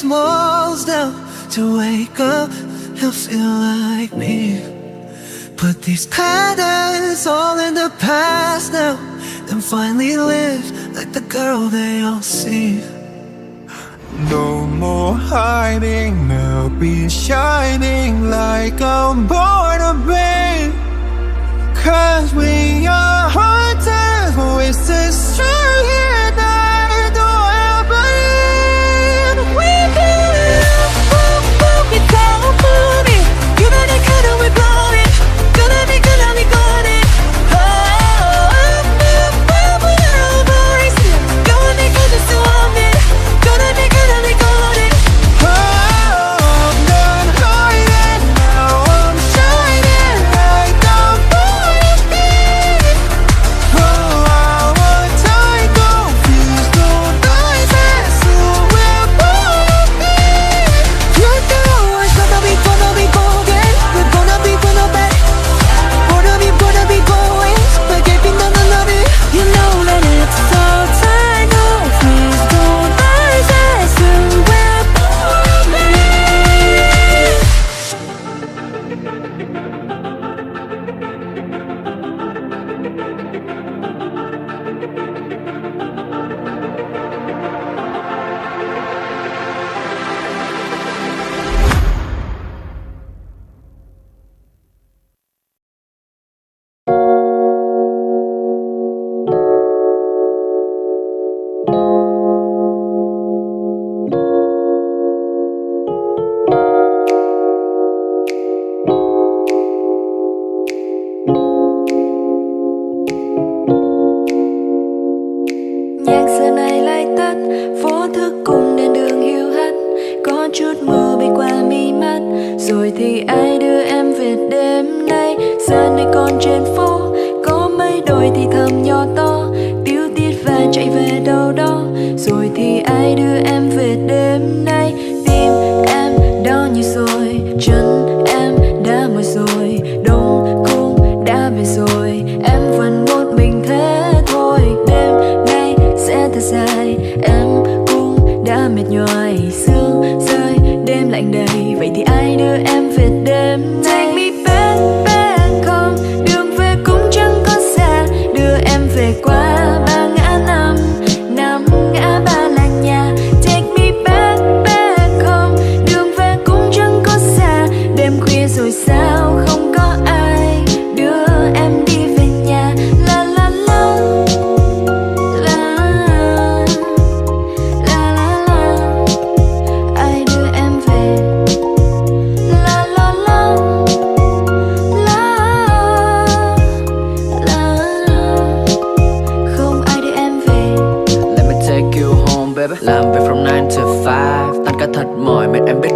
smalls down to wake up and feel like me. Put these colors all in the past now and finally live like the girl they all see. No more hiding, I'll be shining like I'm born to be. 'Cause we are haunted, voices strong and I don't believe. We move without moving. You know the color we're blowing. Gonna be golden. Oh, move without voice. Gonna be good to want me. Gonna be golden. Oh, I'm done hiding, now I'm shining like I'm born to be. Oh, our time confused, no noises, who we're born to be. You know it's gonna be golden. We're gonna be bad. Gonna be going. But giving them the love it. You know that it's all time, no freeze, no noises, who we're born to be. Nhạc giờ này lại tắt, phố thức cùng đèn đường hiu hắt. Có chút mưa bay qua mi mắt, rồi thì ai đưa em về đêm nay. Giờ này còn trên phố, có mấy đôi thì thầm nhỏ to, tíu tít và chạy về đâu đó. Rồi thì ai đưa em về đêm nay. Tim em đau như rồi, chân em đã mỏi rồi, đông cung đã về rồi, em vẫn một mình thế thôi. Đêm nay sẽ thật dài, em cũng đã mệt nhoài, sương rơi đêm lạnh đầy. Vậy thì ai đưa em về đêm nay? Take me back, back home. Đường về cũng chẳng có xa, đưa em về qua ba ngã năm, năm ngã ba là nhà. Take me back, back home. Đường về cũng chẳng có xa, đêm khuya rồi sao không có ai đưa em đi về nhà. La la la. La la la, ai đưa em về? La la la, la la, không ai đưa em về. Let me take you home baby. Làm việc from 9 to 5, tan ca thật mỏi mệt em biết